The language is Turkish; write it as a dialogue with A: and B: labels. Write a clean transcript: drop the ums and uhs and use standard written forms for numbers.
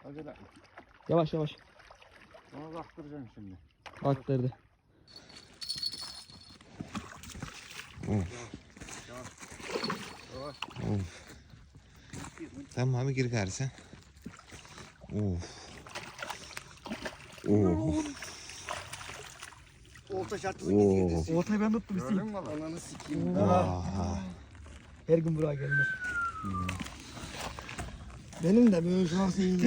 A: Acele etme.
B: Yavaş yavaş.
A: Ona baktıracaksın şimdi.
B: Baktırdı.
A: Yavaş.
C: Tamam abi gir gari sen.
D: Olta şartını getirdi.
B: Oltayı ben tuttum
A: Gördün mü lan?
D: Ananı sikeyim.
B: Her gün buraya gelinir.
D: Benim de böyle şansı iyi.